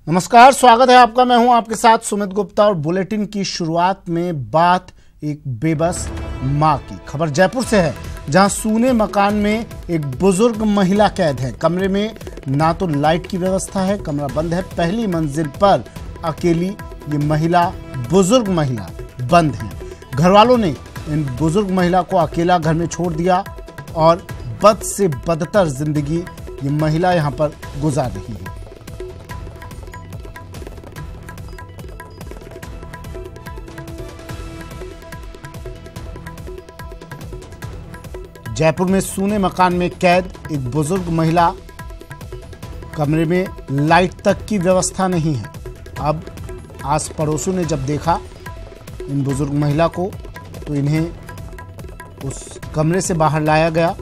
नमस्कार, स्वागत है आपका। मैं हूं आपके साथ सुमित गुप्ता और बुलेटिन की शुरुआत में बात एक बेबस मां की। खबर जयपुर से है, जहां सूने मकान में एक बुजुर्ग महिला कैद है। कमरे में ना तो लाइट की व्यवस्था है, कमरा बंद है। पहली मंजिल पर अकेली ये बुजुर्ग महिला बंद है। घर वालों ने इन बुजुर्ग महिला को अकेला घर में छोड़ दिया और बद से बदतर जिंदगी ये महिला यहां पर गुजार रही है। जयपुर में सूने मकान में कैद एक बुजुर्ग महिला, कमरे में लाइट तक की व्यवस्था नहीं है। अब आस पड़ोसियों ने जब देखा इन बुजुर्ग महिला को तो इन्हें उस कमरे से बाहर लाया गया।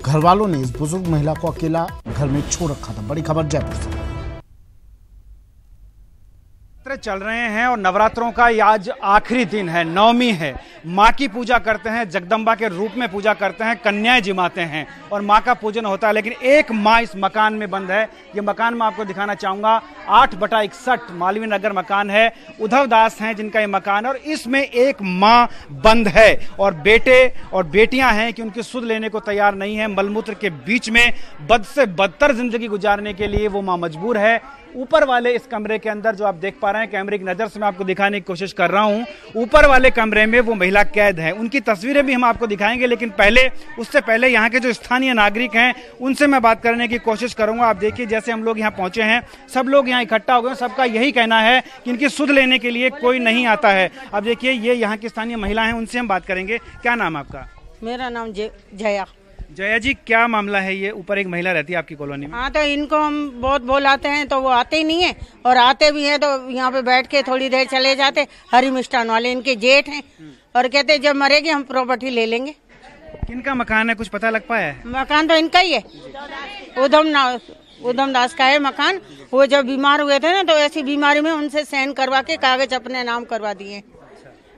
घर वालों ने इस बुजुर्ग महिला को अकेला घर में छोड़ रखा था। बड़ी खबर जयपुर से। चल रहे हैं और नवरात्रों का आज आखिरी दिन है, नवमी है। माँ की पूजा करते हैं, जगदम्बा के रूप में पूजा करते हैं, कन्याएं जिमाते हैं और माँ का पूजन होता है। लेकिन एक माँ इस मकान में बंद है। ये मकान मैं आपको दिखाना चाहूंगा। 8/61 मालवीय नगर मकान है। उद्धव दास हैं जिनका ये मकान है और इसमें एक माँ बंद है और बेटे और बेटियां हैं कि उनकी सुध लेने को तैयार नहीं है। मलमूत्र के बीच में बद से बदतर जिंदगी गुजारने के लिए वो माँ मजबूर है। ऊपर वाले इस कमरे के अंदर जो आप देख पा रहे हैं, कैमरे की नजर से मैं आपको दिखाने की कोशिश कर रहा हूं, ऊपर वाले कमरे में वो महिला कैद है। उनकी तस्वीरें भी हम आपको दिखाएंगे, लेकिन उससे पहले यहाँ के जो स्थानीय नागरिक हैं उनसे मैं बात करने की कोशिश करूंगा। आप देखिए, जैसे हम लोग यहाँ पहुंचे हैं, सब लोग यहाँ इकट्ठा हो गए। सबका यही कहना है कि इनकी सुध लेने के लिए कोई नहीं आता है। अब देखिए, ये यहाँ की स्थानीय महिला है, उनसे हम बात करेंगे। क्या नाम आपका? मेरा नाम जया। जया जी, क्या मामला है? ये ऊपर एक महिला रहती है आपकी कॉलोनी में। हाँ, तो इनको हम बहुत बुलाते हैं तो वो आते ही नहीं है, और आते भी हैं तो यहाँ पे बैठ के थोड़ी देर चले जाते। हरी मिष्ठान वाले इनके जेठ हैं और कहते जब मरेगी हम प्रॉपर्टी ले लेंगे। किनका मकान है, कुछ पता लग पाया है? मकान तो इनका ही है, उद्धव दास का है मकान। वो जब बीमार हुए थे ना, तो ऐसी बीमारी में उनसे साइन करवा के कागज अपने नाम करवा दिए।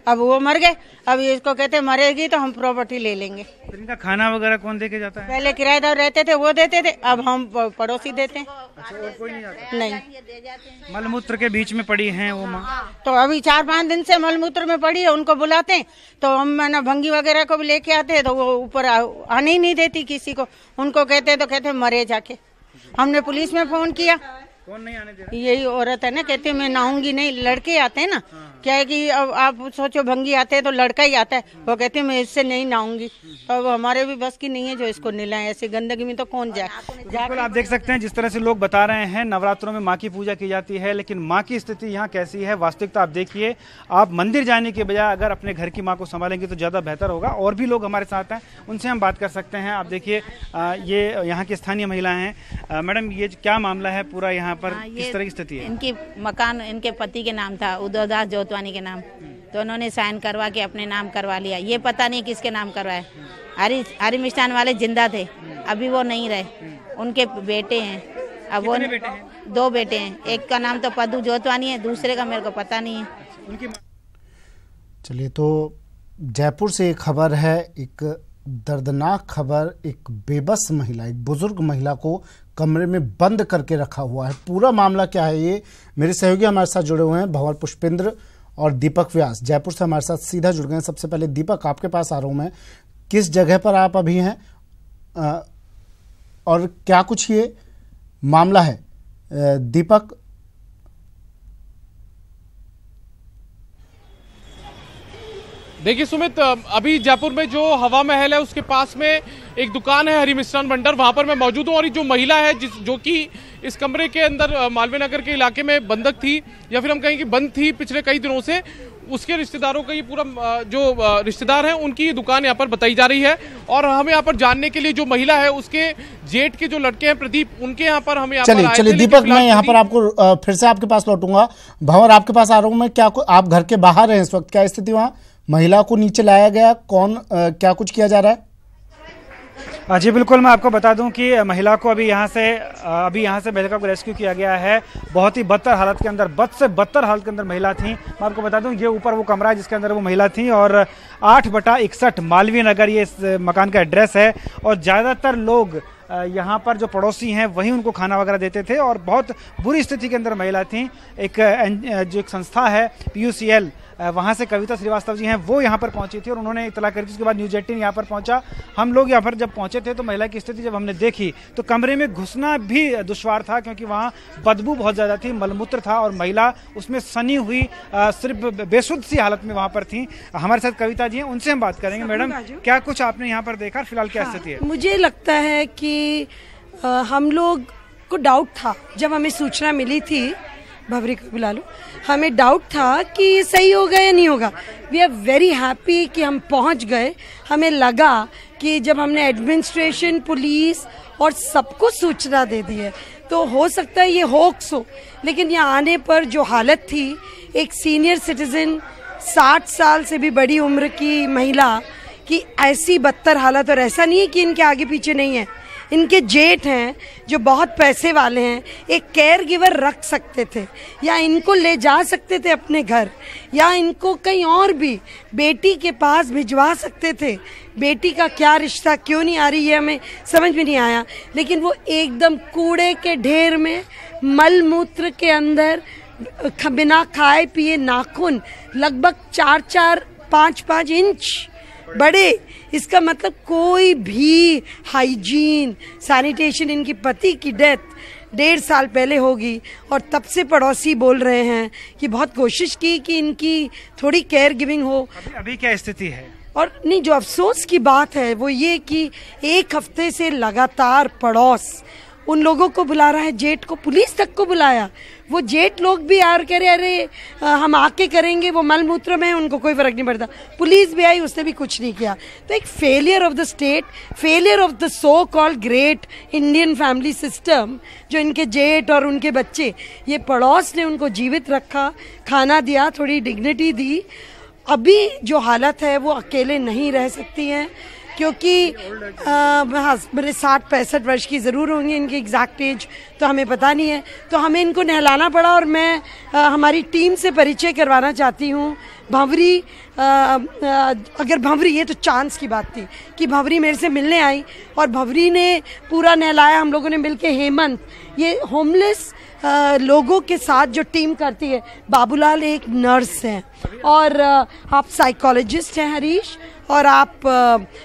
अब वो मर गए, अब इसको कहते मरेगी तो हम प्रॉपर्टी ले लेंगे। तो इनका खाना वगैरह कौन दे के जाता है? पहले किराएदार रहते थे, वो देते थे, अब हम पड़ोसी देते हैं। अच्छा, और कोई नहीं आता? नहीं। मलमूत्र के बीच में पड़ी हैं वो माँ। तो अभी 4-5 दिन से मलमूत्र में पड़ी है। उनको बुलाते हैं तो हम ना भंगी वगैरह को भी लेके आते हैं, तो वो ऊपर आने ही नहीं देती किसी को। उनको कहते मरे जाके। हमने पुलिस में फोन किया, कौन नहीं आने दे रहा? यही औरत है ना, कहती मैं नहाऊंगी नहीं। लड़के आते हैं ना, क्या है कि अब आप सोचो भंगी आते हैं तो लड़का ही आता है, वो कहती मैं इससे नहीं नहाऊंगी। तो अब हमारे भी बस की नहीं है जो इसको नहलाएं। ऐसी गंदगी में तो कौन जाए। बिल्कुल, आप देख सकते हैं जिस तरह से लोग बता रहे हैं, नवरात्रों में माँ की पूजा की जाती है, लेकिन माँ की स्थिति यहाँ कैसी है, वास्तविकता आप देखिए। आप मंदिर जाने के बजाय अगर अपने घर की माँ को संभालेंगे तो ज्यादा बेहतर होगा। और भी लोग हमारे साथ हैं, उनसे हम बात कर सकते हैं। आप देखिए, ये यहाँ की स्थानीय महिलाएं हैं। मैडम, ये क्या मामला है पूरा यहाँ पर, किस तरह की स्थिति है? इनकी मकान इनके पति के नाम था, उद्धव दास जोतवानी के नाम, तो उन्होंने साइन करवा के अपने नाम करवा लिया। ये पता नहीं किसके नाम करवाए। हरी मिष्ठान वाले जिंदा थे, अभी वो नहीं रहे। उनके बेटे हैं। अब वो बेटे हैं? 2 बेटे हैं। एक का नाम तो पद्दू जोतवानी है, दूसरे का मेरे को पता नहीं है। चलिए, तो जयपुर से एक खबर है, एक दर्दनाक खबर। एक बेबस महिला, एक बुजुर्ग महिला को कमरे में बंद करके रखा हुआ है। पूरा मामला क्या है, ये मेरे सहयोगी हमारे साथ जुड़े हुए हैं, भंवर पुष्पेंद्र और दीपक व्यास, जयपुर से हमारे साथ सीधा जुड़ गए हैं। सबसे पहले दीपक, आपके पास आ रहा हूं मैं। किस जगह पर आप अभी हैं और क्या कुछ ये मामला है? दीपक। देखिए सुमित, अभी जयपुर में जो हवा महल है उसके पास में एक दुकान है, हरी मिष्ठान भंडार, वहां पर मैं मौजूद हूँ। और जो महिला है जो कि इस कमरे के अंदर मालवीय नगर के इलाके में बंधक थी, या फिर हम कहें कि बंद थी पिछले कई दिनों से, उसके रिश्तेदारों का ये पूरा जो रिश्तेदार हैं उनकी ये दुकान यहाँ पर बताई जा रही है। और हमें यहाँ पर जानने के लिए जो महिला है उसके जेठ के जो लड़के हैं प्रदीप, उनके यहाँ पर हमें चलिए दीपक, मैं यहाँ पर आपको फिर से आपके पास लौटूंगा। भंवर, आपके पास आ रहा हूँ मैं। क्या आप घर के बाहर हैं इस वक्त? क्या स्थिति वहाँ? महिला को नीचे लाया गया, क्या कुछ किया जा रहा है? जी बिल्कुल, मैं आपको बता दूं कि महिला को अभी यहाँ से महिला को रेस्क्यू किया गया है। बहुत ही बदतर हालत के अंदर, बद से बदतर हालत के अंदर महिला थी। मैं आपको बता दूं, ये ऊपर वो कमरा है जिसके अंदर वो महिला थी और 8/61 मालवीय नगर ये इस मकान का एड्रेस है। और ज़्यादातर लोग यहाँ पर जो पड़ोसी हैं वही उनको खाना वगैरह देते थे और बहुत बुरी स्थिति के अंदर महिला थी। जो एक संस्था है PUCL, वहाँ से कविता श्रीवास्तव जी हैं, वो यहाँ पर पहुँची थी और उन्होंने इतला करी थी। उसके बाद न्यूज़ 18 यहाँ पर पहुँचा। हम लोग यहाँ पर जब पहुँचे थे तो महिला की स्थिति जब हमने देखी तो कमरे में घुसना भी दुश्वार था, क्योंकि वहाँ बदबू बहुत ज़्यादा थी, मलमूत्र था और महिला उसमें सनी हुई सिर्फ बेसुध सी हालत में वहाँ पर थी। हमारे साथ कविता जी हैं, उनसे हम बात करेंगे। मैडम, क्या कुछ आपने यहाँ पर देखा, फिलहाल क्या स्थिति है? मुझे लगता है कि हम लोग को डाउट था जब हमें सूचना मिली थी, भवरी को बुला लो, हमें डाउट था कि ये सही होगा या नहीं होगा। वी आर वेरी हैप्पी कि हम पहुंच गए। हमें लगा कि जब हमने एडमिनिस्ट्रेशन, पुलिस और सबको सूचना दे दी है तो हो सकता है ये होक्स हो, लेकिन यहाँ आने पर जो हालत थी, एक सीनियर सिटीजन 60 साल से भी बड़ी उम्र की महिला की ऐसी बदतर हालत, और ऐसा नहीं है कि इनके आगे पीछे नहीं है, इनके जेठ हैं जो बहुत पैसे वाले हैं, एक केयर गिवर रख सकते थे या इनको ले जा सकते थे अपने घर, या इनको कहीं और भी बेटी के पास भिजवा सकते थे। बेटी का क्या रिश्ता, क्यों नहीं आ रही है, हमें समझ में नहीं आया। लेकिन वो एकदम कूड़े के ढेर में, मल मूत्र के अंदर, बिना खाए पिए नाखून लगभग 4-4, 5-5 इंच बड़े। इसका मतलब कोई भी हाइजीन, सैनिटेशन, इनकी पति की डेथ 1.5 साल पहले होगी और तब से पड़ोसी बोल रहे हैं कि बहुत कोशिश की कि इनकी थोड़ी केयर गिविंग हो। अभी क्या स्थिति है? और नहीं, जो अफसोस की बात है वो ये कि 1 हफ्ते से लगातार पड़ोस उन लोगों को बुला रहा है, जेठ को, पुलिस तक को बुलाया। वो जेठ लोग भी यार कह रहे अरे हम आके करेंगे, वो मल मूत्र में, उनको कोई फर्क नहीं पड़ता। पुलिस भी आई, उसने भी कुछ नहीं किया। तो एक failure of the state, failure of the so called great Indian family system, जो इनके जेठ और उनके बच्चे, ये पड़ोस ने उनको जीवित रखा, खाना दिया, थोड़ी डिग्निटी दी। अभी जो हालत है वो अकेले नहीं रह सकती हैं, क्योंकि मेरे 60-65 वर्ष की ज़रूर होंगी, इनकी एग्जैक्ट एज तो हमें पता नहीं है। तो हमें इनको नहलाना पड़ा और मैं हमारी टीम से परिचय करवाना चाहती हूँ। भंवरी, अगर भंवरी, ये तो चांस की बात थी कि भंवरी मेरे से मिलने आई और भंवरी ने पूरा नहलाया। हम लोगों ने मिलके हेमंत, ये होमलेस लोगों के साथ जो टीम करती है, बाबूलाल एक नर्स हैं और आप साइकोलॉजिस्ट हैं हरीश, और आप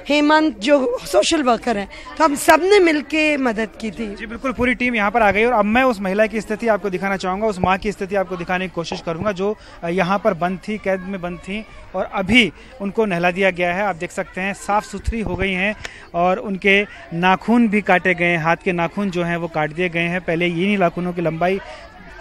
हेमंत जो सोशल वर्कर हैं, तो हम सब ने मिलके मदद की थी। जी बिल्कुल, पूरी टीम यहाँ पर आ गई और अब मैं उस महिला की स्थिति आपको दिखाना चाहूँगा, उस माँ की स्थिति आपको दिखाने की कोशिश करूँगा जो यहाँ पर बंद थी, कैद में बंद थी और अभी उनको नहला दिया गया है। आप देख सकते हैं साफ़ सुथरी हो गई हैं और उनके नाखून भी काटे गए हैं, हाथ के नाखून जो हैं वो काट दिए गए हैं। पहले इन्हीं नाखूनों की लंबाई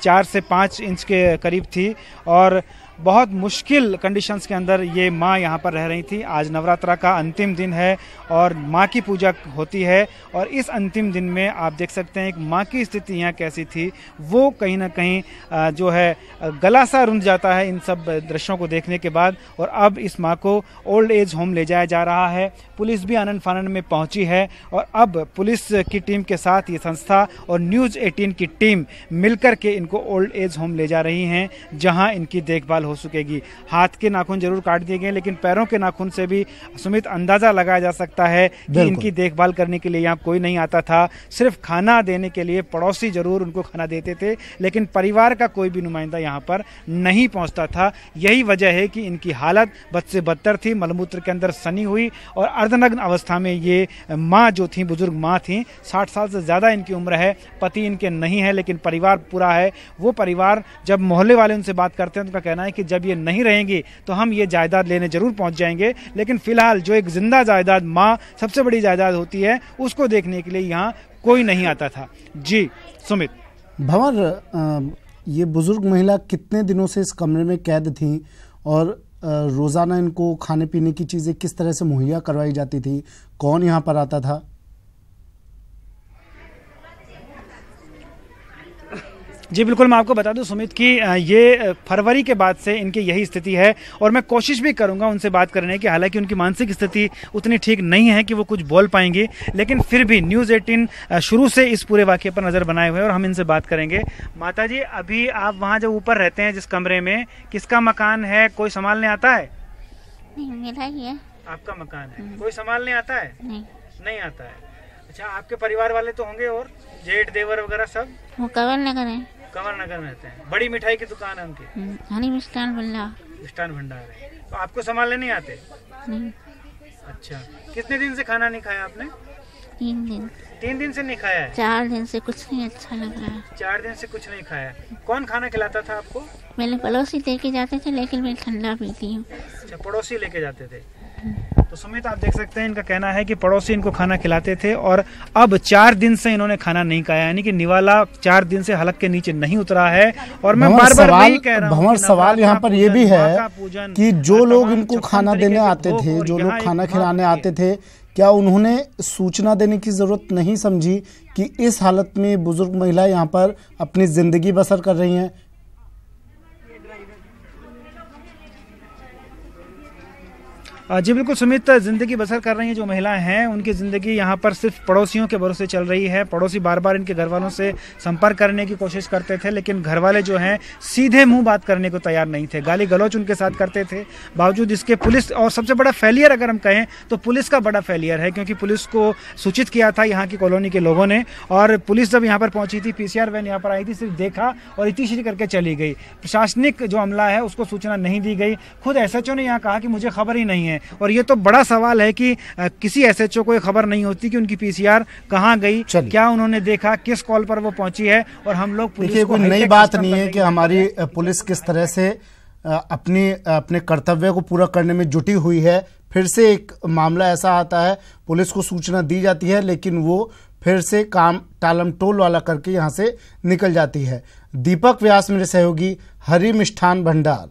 4 से 5 इंच के करीब थी और बहुत मुश्किल कंडीशंस के अंदर ये माँ यहाँ पर रह रही थी। आज नवरात्रा का अंतिम दिन है और माँ की पूजा होती है और इस अंतिम दिन में आप देख सकते हैं एक माँ की स्थिति यहाँ कैसी थी, वो कहीं ना कहीं जो है गला सा रुंध जाता है इन सब दृश्यों को देखने के बाद। और अब इस माँ को ओल्ड एज होम ले जाया जा रहा है। पुलिस भी आनन फानन में पहुँची है और अब पुलिस की टीम के साथ ये संस्था और न्यूज़ 18 की टीम मिलकर के इनको ओल्ड एज होम ले जा रही हैं, जहाँ इनकी देखभाल हो सकेगी। हाथ के नाखून जरूर काट दिए गए, लेकिन पैरों के नाखून से भी सुमित अंदाजा लगाया जा सकता है कि इनकी देखभाल करने के लिए यहाँ कोई नहीं आता था। सिर्फ खाना देने के लिए पड़ोसी जरूर उनको खाना देते थे, लेकिन परिवार का कोई भी नुमाइंदा यहाँ पर नहीं पहुँचता था। यही वजह है कि इनकी हालत बद से बदतर थी, मलमूत्र के अंदर सनी हुई और अर्धनग्न अवस्था में ये माँ जो थी, बुजुर्ग माँ थी, 60 साल से ज़्यादा इनकी उम्र है, पति इनके नहीं है लेकिन परिवार पूरा है। वो परिवार, जब मोहल्ले वाले उनसे बात करते हैं तो उनका कहना है कि जब ये नहीं रहेंगी तो हम ये जायदाद लेने जरूर पहुंच जाएंगे, लेकिन फिलहाल जो एक जिंदा जायदाद, माँ सबसे बड़ी जायदाद होती है, उसको देखने के लिए यहाँ कोई नहीं आता था। जी सुमित। भंवर, ये बुजुर्ग महिला कितने दिनों से इस कमरे में कैद थी और रोजाना इनको खाने पीने की चीजें किस तरह से मुहैया करवाई जाती थी, कौन यहाँ पर आता था? जी बिल्कुल, मैं आपको बता दूं सुमित कि ये फरवरी के बाद से इनकी यही स्थिति है और मैं कोशिश भी करूंगा उनसे बात करने की। हालांकि उनकी मानसिक स्थिति उतनी ठीक नहीं है कि वो कुछ बोल पाएंगे, लेकिन फिर भी न्यूज़ 18 शुरू से इस पूरे वाक़ये पर नज़र बनाए हुए हैं और हम इनसे बात करेंगे। माता जी, अभी आप वहाँ जो ऊपर रहते हैं जिस कमरे में, किसका मकान है? कोई संभालने आता है? नहीं, मेरा ही है। आपका मकान है, कोई संभालने आता है? नहीं, नहीं आता है। अच्छा, आपके परिवार वाले तो होंगे और जेठ देवर वगैरह सब? वो कंवर नगर है। कंवर नगर में रहते हैं। बड़ी मिठाई की दुकान है उनकी? हनी मिष्ठान भंडार। मिष्ठान भंडार है। तो आपको संभालने नहीं आते? नहीं। अच्छा, कितने दिन से खाना नहीं खाया आपने? 3 दिन। 3 दिन से नहीं खाया है? 4 दिन से कुछ नहीं अच्छा लग रहा है। 4 दिन से कुछ नहीं खाया। कौन खाना खिलाता था आपको? मेरे पड़ोसी लेके जाते थे, लेकिन मैं ठंडा पीती हूँ। अच्छा, पड़ोसी लेके जाते थे। तो सुमित, आप देख सकते हैं इनका कहना है कि पड़ोसी इनको खाना खिलाते थे और अब 4 दिन से इन्होंने खाना नहीं खाया, यानी कि निवाला 4 दिन से हलक के नीचे नहीं उतरा है। और मैं बार बार वही कह रहा हूं, सवाल यहाँ पर ये भी है कि जो लोग इनको खाना देने आते थे, जो लोग खाना खिलाने आते थे, क्या उन्होंने सूचना देने की जरूरत नहीं समझी कि इस हालत में बुजुर्ग महिला यहाँ पर अपनी जिंदगी बसर कर रही हैं? जी बिल्कुल सुमित, जिंदगी बसर कर रही हैं जो महिलाएं हैं, उनकी जिंदगी यहाँ पर सिर्फ पड़ोसियों के भरोसे चल रही है। पड़ोसी बार बार इनके घर वालों से संपर्क करने की कोशिश करते थे, लेकिन घर वाले जो हैं सीधे मुंह बात करने को तैयार नहीं थे, गाली गलौच उनके साथ करते थे। बावजूद इसके पुलिस, और सबसे बड़ा फेलियर अगर हम कहें तो पुलिस का बड़ा फेलियर है, क्योंकि पुलिस को सूचित किया था यहाँ की कॉलोनी के लोगों ने, और पुलिस जब यहाँ पर पहुंची थी, PCR वैन यहाँ पर आई थी, सिर्फ देखा और इतिश्री करके चली गई। प्रशासनिक जो अमला है उसको सूचना नहीं दी गई। खुद SHO ने यहाँ कहा कि मुझे खबर ही नहीं है, और ये तो बड़ा सवाल है कि किसी SHO को खबर नहीं होती कि उनकी PCR कहाँ गई, क्या उन्होंने देखा, किस कॉल पर वो पहुंची है। और हम लोग देखिए, कोई नई बात नहीं है कि हमारी पुलिस किस तरह से अपने कर्तव्य को पूरा करने में जुटी हुई है। फिर से एक मामला ऐसा आता है, पुलिस को सूचना दी जाती है, लेकिन वो फिर से काम टालम टोल वाला करके यहाँ से निकल जाती है। दीपक व्यास मेरे सहयोगी, हरी मिष्ठान भंडार,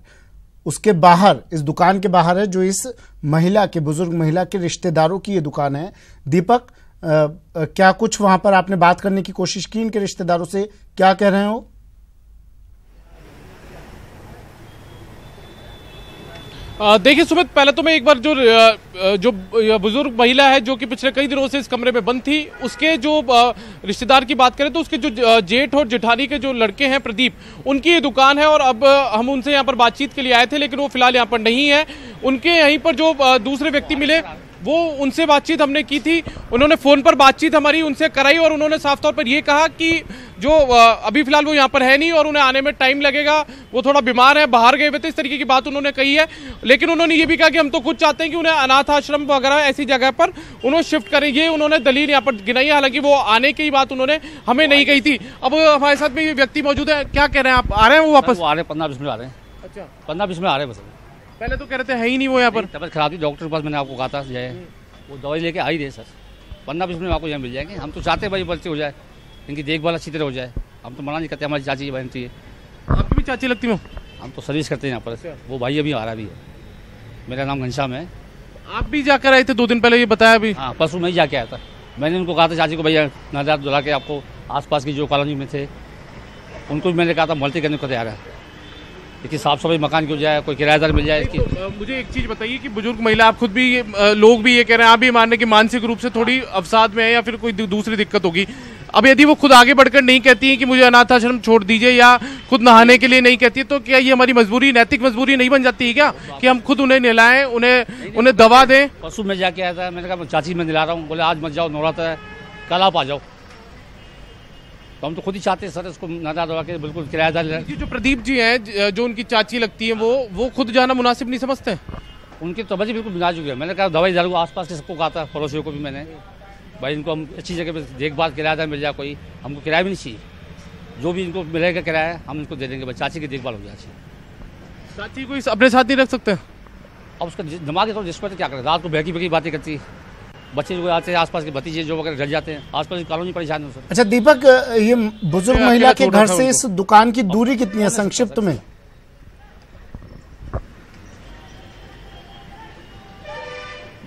उसके बाहर, इस दुकान के बाहर है, जो इस महिला के, बुजुर्ग महिला के रिश्तेदारों की ये दुकान है। दीपक, क्या कुछ वहां पर आपने बात करने की कोशिश की इनके रिश्तेदारों से, क्या कह रहे हो? देखिए सुमित, पहले तो मैं एक बार जो बुजुर्ग महिला है जो कि पिछले कई दिनों से इस कमरे में बंद थी, उसके जो रिश्तेदार की बात करें तो उसके जो जेठ और जेठानी के जो लड़के हैं प्रदीप, उनकी ये दुकान है। और अब हम उनसे यहाँ पर बातचीत के लिए आए थे, लेकिन वो फिलहाल यहाँ पर नहीं है। उनके यहीं पर जो दूसरे व्यक्ति मिले, वो उनसे बातचीत हमने की थी, उन्होंने फोन पर बातचीत हमारी उनसे कराई, और उन्होंने साफ तौर पर यह कहा कि जो अभी फिलहाल वो यहाँ पर है नहीं और उन्हें आने में टाइम लगेगा, वो थोड़ा बीमार है, बाहर गए हुए थे, इस तरीके की बात उन्होंने कही है। लेकिन उन्होंने ये भी कहा कि हम तो खुद चाहते हैं कि उन्हें अनाथ आश्रम वगैरह ऐसी जगह पर उन्हें शिफ्ट करें, ये उन्होंने दलील यहाँ पर गिनाई है। हालांकि वो आने की बात उन्होंने हमें नहीं कही थी। अब हमारे साथ में ये व्यक्ति मौजूद है, क्या कह रहे हैं आप? आ रहे हैं वो वापस? आ रहे 15-20 मिनट आ रहे हैं। अच्छा, 15-20 मिनट आ रहे हैं बस। पहले तो कह रहे थे है ही नहीं वो यहाँ पर, तबियत खराब थी, डॉक्टर के पास मैंने आपको कहा था जाए, वो दवाई लेके आ ही रहे सर। 15-20 मिनट आपको यहाँ मिल जाएंगे। हम तो चाहते हैं भाई बच्चे हो जाए, इनकी देखभाल अच्छी तरह हो जाए, हम तो मना नहीं करते, हमारी चाची की बहन थी। आपकी भी चाची लगती हो? हम तो सर्विस करते हैं यहाँ पर। वो भाई अभी आ रहा भी है, मेरा नाम घनश्याम है। आप भी जाकर आए थे 2 दिन पहले, ये बताया अभी? हाँ, परसों मैं ही जाके आया था। मैंने उनको कहा था चाची को, भैया नजर दुला के आपको आसपास की जो कॉलोनी में थे उनको भी मैंने कहा था मल्टी करने को तैयार है, लेकिन साफ सफाई मकान की हो जाए, कोई किराएदार मिल जाए। मुझे एक चीज बताइए कि बुजुर्ग महिला, आप खुद भी, लोग भी ये कह रहे हैं, आप भी मानने की मानसिक रूप से थोड़ी अवसाद में है या फिर कोई दूसरी दिक्कत होगी। अब यदि वो खुद आगे बढ़कर नहीं कहती है कि मुझे अनाथ आश्रम छोड़ दीजिए, या खुद नहाने के लिए नहीं कहती है, तो क्या ये हमारी मजबूरी, नैतिक मजबूरी नहीं बन जाती है क्या कि हम खुद उन्हें नहलाएं, उन्हें दवा दें? परसों मैं जाके आया था, मैंने कहा चाची मैं नहला रहा हूँ, बोले आज मत जाओ, नवरात्र है, कल आप आ जाओ। तो हम तो खुद ही चाहते हैं सर इसको नजर दवा के, बिल्कुल किराएदार। जो प्रदीप जी हैं, जो उनकी चाची लगती है, वो खुद जाना मुनासिब नहीं समझते? उनकी तबीयत बिल्कुल बिगड़ चुकी है। मैंने कहा दवाई दारू आसपास के सबको कहा था, पड़ोसियों को भी मैंने, भाई इनको हम अच्छी जगह पे देखभाल किराएदार मिल जाए, कोई हमको किराया भी नहीं चाहिए, जो भी इनको मिलेगा किराया हम इनको दे देंगे, बस चाची की देखभाल हो जाए। चाची को अपने साथ नहीं रख सकते? अब उसका दिमाग तो जिस पर क्या करें, रात को बहकी बहकी बातें करती है, बच्चे जो आते हैं आसपास के भतीजे जो वगैरह डर जाते हैं, आसपास की कॉलोनी परेशान है सर। अच्छा दीपक, ये बुजुर्ग महिला के घर से इस दुकान की दूरी कितनी है संक्षिप्त में?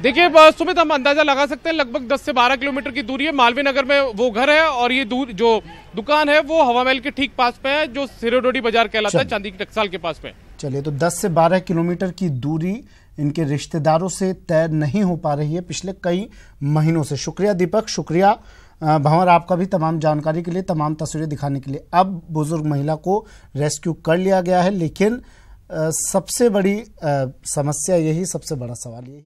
देखिए सुमित, हम अंदाजा लगा सकते हैं लगभग 10 से 12 किलोमीटर की दूरी है। मालवीय नगर में वो घर है और ये जो दुकान है वो हवा महल के ठीक पास पे है, जो सिरोडोडी बाजार कहलाता है, चांदी की टकसाल के पास पे। चलिए, तो 10 से 12 किलोमीटर की दूरी इनके रिश्तेदारों से तय नहीं हो पा रही है पिछले कई महीनों से। शुक्रिया दीपक, शुक्रिया भंवर आपका भी तमाम जानकारी के लिए, तमाम तस्वीरें दिखाने के लिए। अब बुजुर्ग महिला को रेस्क्यू कर लिया गया है, लेकिन सबसे बड़ी समस्या यही, सबसे बड़ा सवाल यही